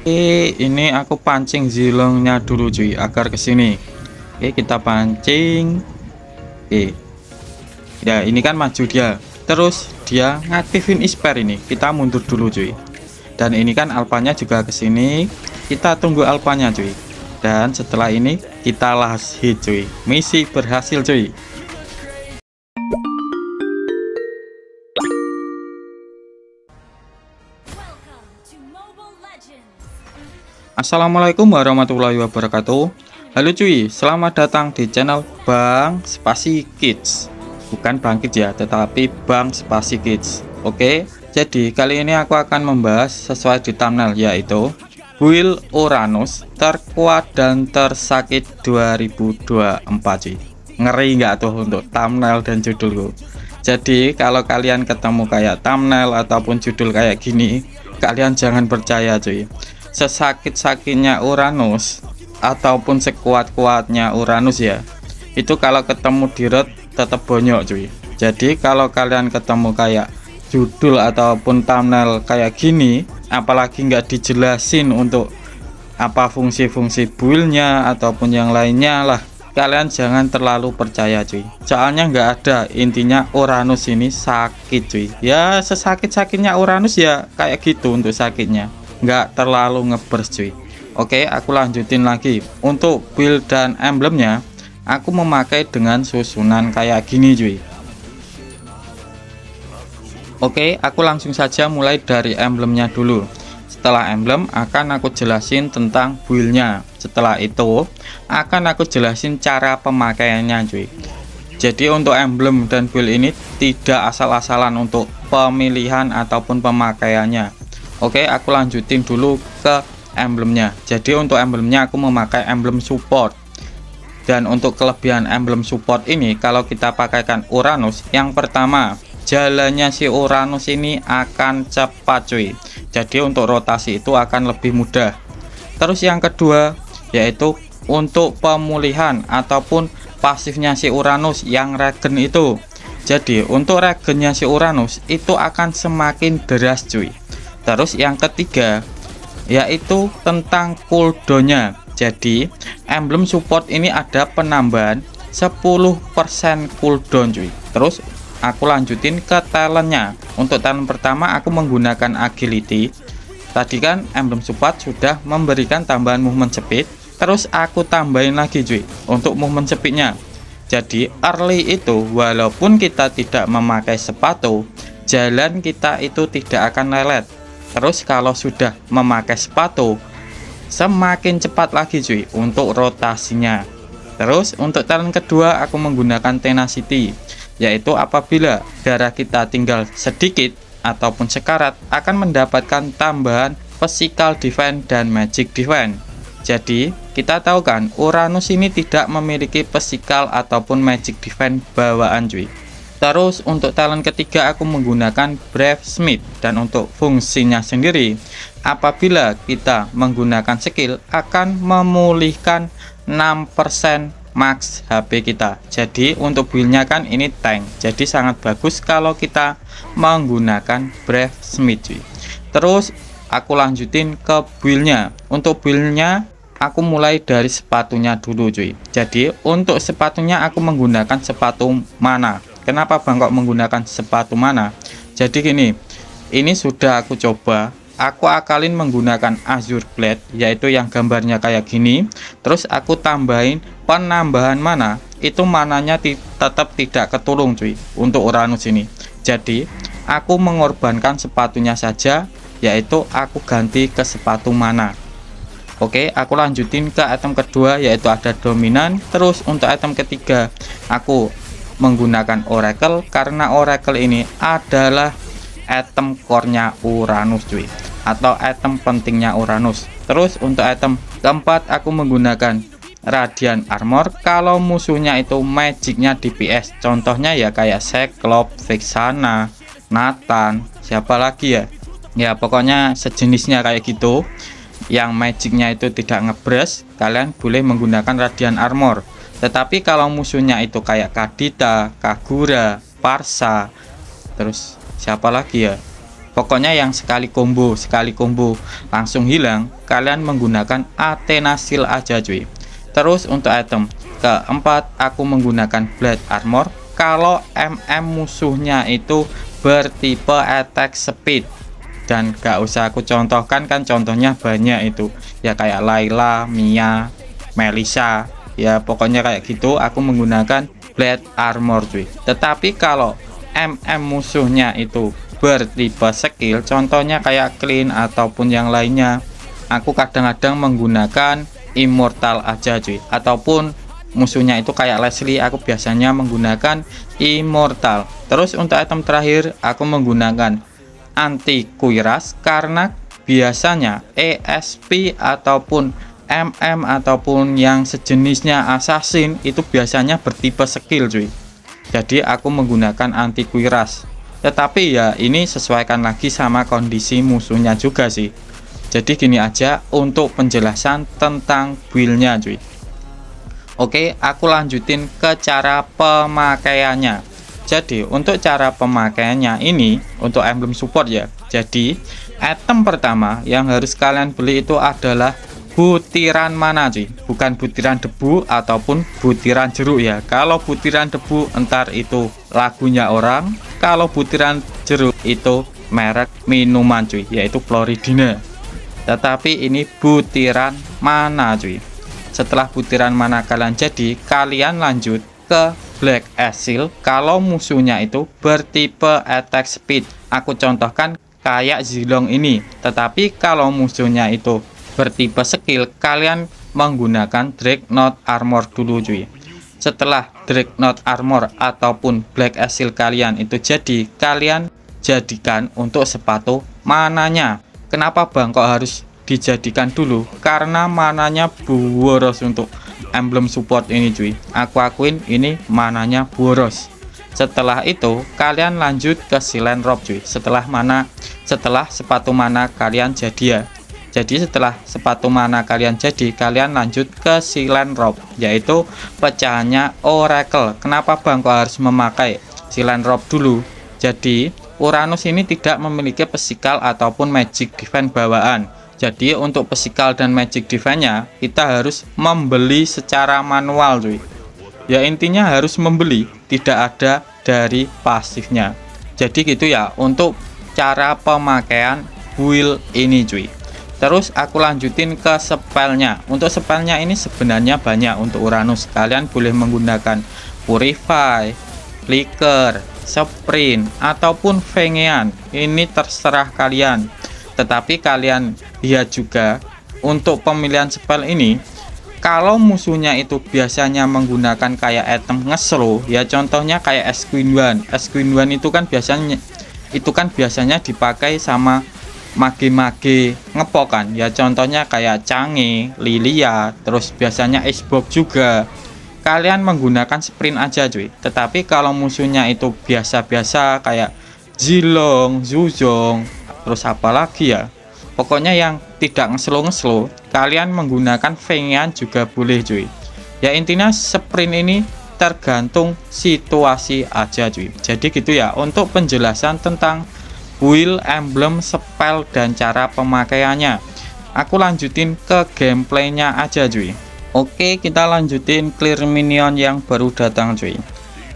Ini aku pancing zilongnya dulu cuy agar kesini. Kita pancing. Oke, ya ini kan maju dia. Terus dia ngaktifin isper ini. Kita mundur dulu cuy. Dan ini kan alpanya juga kesini. Kita tunggu alpanya cuy. Dan setelah ini kita last hit cuy. Misi berhasil cuy. Assalamualaikum warahmatullahi wabarakatuh. Halo cuy, selamat datang di channel Bang Spasi Kids. Bukan Bang Kids ya, tetapi Bang Spasi Kids. Oke, jadi kali ini aku akan membahas sesuai di thumbnail, yaitu build Uranus terkuat dan tersakit 2024 cuy. Ngeri nggak tuh untuk thumbnail dan judulku? Jadi kalau kalian ketemu kayak thumbnail ataupun judul kayak gini, kalian jangan percaya cuy. Sesakit-sakitnya Uranus ataupun sekuat-kuatnya Uranus ya, itu kalau ketemu di road tetap bonyok cuy. Jadi kalau kalian ketemu kayak judul ataupun thumbnail kayak gini, apalagi nggak dijelasin untuk apa fungsi-fungsi buildnya ataupun yang lainnya lah, kalian jangan terlalu percaya cuy. Soalnya nggak ada, intinya Uranus ini sakit cuy. Ya sesakit-sakitnya Uranus ya kayak gitu untuk sakitnya, nggak terlalu ngebers cuy. Oke, aku lanjutin lagi. Untuk build dan emblemnya aku memakai dengan susunan kayak gini cuy. Oke, aku langsung saja mulai dari emblemnya dulu. Setelah emblem akan aku jelasin tentang buildnya. Setelah itu akan aku jelasin cara pemakaiannya cuy. Jadi untuk emblem dan build ini tidak asal-asalan untuk pemilihan ataupun pemakaiannya. Oke, aku lanjutin dulu ke emblemnya. Jadi untuk emblemnya aku memakai emblem support. Dan untuk kelebihan emblem support ini, kalau kita pakaikan Uranus, yang pertama, jalannya si Uranus ini akan cepat cuy. Jadi untuk rotasi itu akan lebih mudah. Terus yang kedua, yaitu untuk pemulihan ataupun pasifnya si Uranus yang regen itu. Jadi untuk regennya si Uranus itu akan semakin deras cuy. Terus yang ketiga yaitu tentang cooldownnya. Jadi emblem support ini ada penambahan 10% cooldown cuy. Terus aku lanjutin ke talentnya. Untuk talent pertama aku menggunakan agility. Tadi kan emblem support sudah memberikan tambahan movement speed. Terus aku tambahin lagi cuy untuk movement speednya. Jadi early itu walaupun kita tidak memakai sepatu, jalan kita itu tidak akan lelet. Terus kalau sudah memakai sepatu, semakin cepat lagi cuy untuk rotasinya. Terus untuk talent kedua aku menggunakan tenacity, yaitu apabila darah kita tinggal sedikit ataupun sekarat akan mendapatkan tambahan physical defense dan magic defense. Jadi kita tahu kan Uranus ini tidak memiliki physical ataupun magic defense bawaan cuy. Terus untuk talent ketiga aku menggunakan Brave Smith, dan untuk fungsinya sendiri apabila kita menggunakan skill akan memulihkan 6% max HP kita. Jadi untuk buildnya kan ini tank, jadi sangat bagus kalau kita menggunakan Brave Smith cuy. Terus aku lanjutin ke buildnya. Untuk buildnya aku mulai dari sepatunya dulu cuy. Jadi untuk sepatunya aku menggunakan sepatu mana. Kenapa Bang kok menggunakan sepatu mana? Jadi gini, ini sudah aku coba, aku akalin menggunakan Azure Blade, yaitu yang gambarnya kayak gini. Terus aku tambahin penambahan mana, itu mananya tetap tidak ketulung cuy untuk Uranus ini. Jadi aku mengorbankan sepatunya saja, yaitu aku ganti ke sepatu mana. Oke, aku lanjutin ke item kedua, yaitu ada dominan. Terus untuk item ketiga aku menggunakan Oracle, karena Oracle ini adalah item core-nya Uranus cuy, atau item pentingnya Uranus. Terus untuk item keempat aku menggunakan Radiant Armor kalau musuhnya itu magicnya DPS. Contohnya ya kayak Cyclops, Vexana, Nathan, siapa lagi ya? Ya pokoknya sejenisnya kayak gitu. Yang magicnya itu tidak ngebres, kalian boleh menggunakan Radiant Armor. Tetapi kalau musuhnya itu kayak Kadita, Kagura, Parsa, terus siapa lagi ya, pokoknya yang sekali combo langsung hilang, kalian menggunakan Athena Shield aja cuy. Terus untuk item keempat aku menggunakan Blade Armor kalau musuhnya itu bertipe attack speed. Dan gak usah aku contohkan, kan contohnya banyak itu ya, kayak Layla, Mia, Melissa, ya pokoknya kayak gitu. Aku menggunakan Blade Armor cuy. Tetapi kalau musuhnya itu bertipe skill, contohnya kayak Clean ataupun yang lainnya, aku kadang-kadang menggunakan Immortal aja cuy. Ataupun musuhnya itu kayak Leslie, aku biasanya menggunakan Immortal. Terus untuk item terakhir aku menggunakan Anti Kuiras karena biasanya ESP ataupun ataupun yang sejenisnya assassin itu biasanya bertipe skill cuy. Jadi aku menggunakan Anti Kuiras. Tetapi ya ini sesuaikan lagi sama kondisi musuhnya juga sih. Jadi gini aja untuk penjelasan tentang build-nya cuy. Oke, aku lanjutin ke cara pemakaiannya. Jadi untuk cara pemakaiannya ini untuk emblem support ya. Jadi item pertama yang harus kalian beli itu adalah butiran mana cuy, bukan butiran debu ataupun butiran jeruk ya. Kalau butiran debu entar itu lagunya orang, kalau butiran jeruk itu merek minuman cuy, yaitu Floridina. Tetapi ini butiran mana cuy. Setelah butiran mana kalian jadi, kalian lanjut ke Black Seal kalau musuhnya itu bertipe attack speed. Aku contohkan kayak Zilong ini. Tetapi kalau musuhnya itu bertipe skill, kalian menggunakan Dreadnought Armor dulu cuy. Setelah Dreadnought Armor ataupun Black Seal kalian itu jadi, kalian jadikan untuk sepatu mananya. Kenapa bang kok harus dijadikan dulu? Karena mananya boros untuk emblem support ini cuy. Aku akuin ini mananya boros. Setelah itu kalian lanjut ke Silent Robe cuy. Setelah sepatu mana kalian jadi ya. Jadi setelah sepatu mana kalian jadi, kalian lanjut ke Silent Robe, yaitu pecahannya Oracle. Kenapa bang kok harus memakai Silent Robe dulu? Jadi Uranus ini tidak memiliki physical ataupun magic defense bawaan. Jadi untuk physical dan magic defense-nya kita harus membeli secara manual cuy. Ya intinya harus membeli, tidak ada dari pasifnya. Jadi gitu ya untuk cara pemakaian build ini cuy. Terus aku lanjutin ke spellnya. Untuk spellnya ini sebenarnya banyak untuk Uranus. Kalian boleh menggunakan Purify, Flicker, Sprint ataupun Vengean. Ini terserah kalian. Tetapi kalian lihat juga untuk pemilihan spell ini, kalau musuhnya itu biasanya menggunakan kayak item nge-slow ya, contohnya kayak Esquinwan. Esquinwan itu kan biasanya dipakai sama mage-mage ngepokan ya, contohnya kayak Change, Lilia, terus biasanya Icebox juga. Kalian menggunakan sprint aja cuy. Tetapi kalau musuhnya itu biasa-biasa kayak Zilong, Zuzong, terus apalagi ya, pokoknya yang tidak ngeslow, kalian menggunakan Vengean juga boleh cuy. Ya intinya sprint ini tergantung situasi aja cuy. Jadi gitu ya untuk penjelasan tentang build, emblem, spell, dan cara pemakaiannya. Aku lanjutin ke gameplaynya aja cuy. Oke, kita lanjutin clear minion yang baru datang cuy.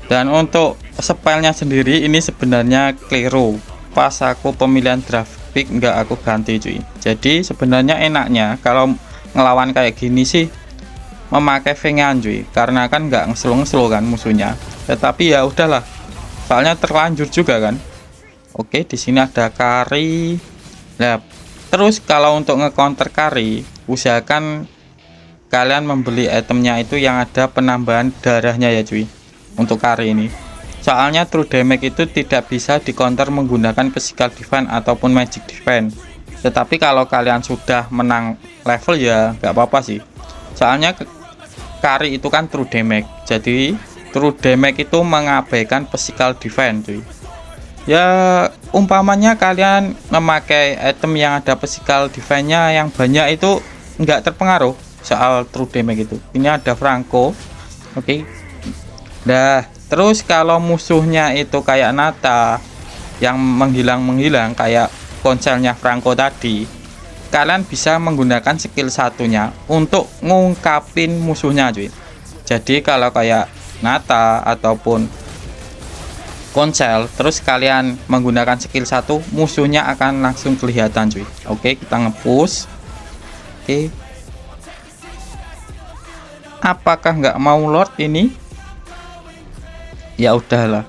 Dan untuk spellnya sendiri ini sebenarnya Clearo. Pas aku pemilihan draft pick nggak aku ganti cuy. Jadi sebenarnya enaknya kalau ngelawan kayak gini sih memakai Vengean cuy, karena kan nggak ngeslow kan musuhnya. Tetapi ya udahlah, soalnya terlanjur juga kan. Oke, di sini ada Kari. Nah, terus kalau untuk nge-counter Kari, usahakan kalian membeli itemnya itu yang ada penambahan darahnya ya cuy. Untuk Kari ini, soalnya true damage itu tidak bisa di counter menggunakan physical defense ataupun magic defense. Tetapi kalau kalian sudah menang level ya nggak apa-apa sih, soalnya Kari itu kan true damage. Jadi true damage itu mengabaikan physical defense cuy. Ya umpamanya kalian memakai item yang ada physical defense-nya yang banyak itu nggak terpengaruh soal true damage itu. Ini ada Franco. Oke. Nah, terus kalau musuhnya itu kayak Nata yang menghilang kayak ponselnya Franco tadi, kalian bisa menggunakan skill satunya untuk ngungkapin musuhnya cuy. Jadi kalau kayak Nata ataupun Konsel, terus kalian menggunakan skill satu, musuhnya akan langsung kelihatan cuy. Oke, kita nge-push. Oke, apakah nggak mau Lord ini? Ya udahlah.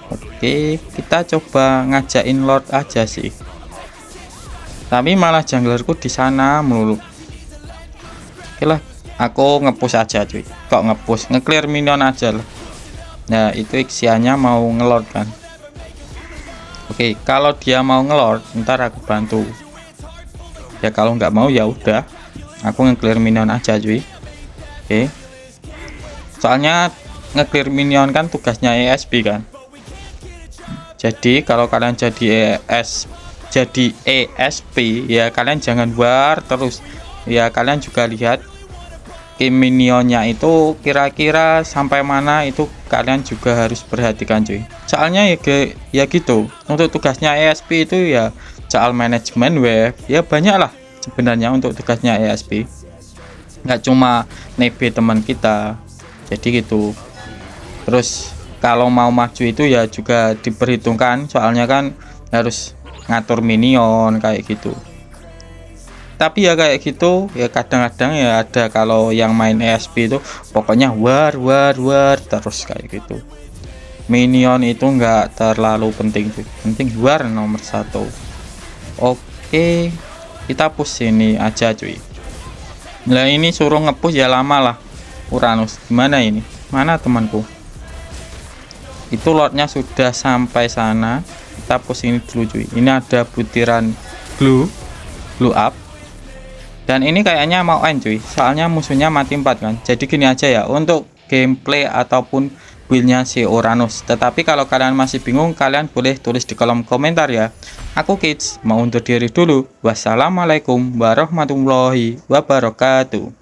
Oke, kita coba ngajakin Lord aja sih. Tapi malah junglerku di sana melulu. Oke lah, aku nge-push aja cuy. Kok nge-push? Nge-clear minion aja lah. Nah, itu Ixianya mau ngelord kan. Oke, kalau dia mau ngelord, ntar aku bantu. Ya kalau nggak mau ya udah, aku nge-clear minion aja cuy. Oke. Soalnya nge-clear minion kan tugasnya ESP kan. Jadi kalau kalian jadi ESP ya kalian jangan war terus. Ya kalian juga lihat minionnya itu kira-kira sampai mana, itu kalian juga harus perhatikan cuy. Soalnya ya gitu, untuk tugasnya ESP itu ya soal manajemen wave ya banyak lah sebenarnya untuk tugasnya ESP, nggak cuma nebe teman kita. Jadi gitu. Terus kalau mau maju itu ya juga diperhitungkan, soalnya kan harus ngatur minion kayak gitu. Tapi ya kayak gitu ya, kadang-kadang ya ada kalau yang main ESP itu pokoknya war terus kayak gitu. Minion itu enggak terlalu penting tuh, penting war nomor satu. Oke, kita push ini aja cuy. Nah ini suruh ngepush ya lama lah. Uranus gimana ini, mana temanku? Itu lordnya sudah sampai sana. Kita push ini dulu cuy. Ini ada butiran glue up. Dan ini kayaknya mau end cuy, soalnya musuhnya mati 4 kan. Jadi gini aja ya untuk gameplay ataupun buildnya si Uranus. Tetapi kalau kalian masih bingung, kalian boleh tulis di kolom komentar ya. Aku Kids mau undur diri dulu. Wassalamualaikum warahmatullahi wabarakatuh.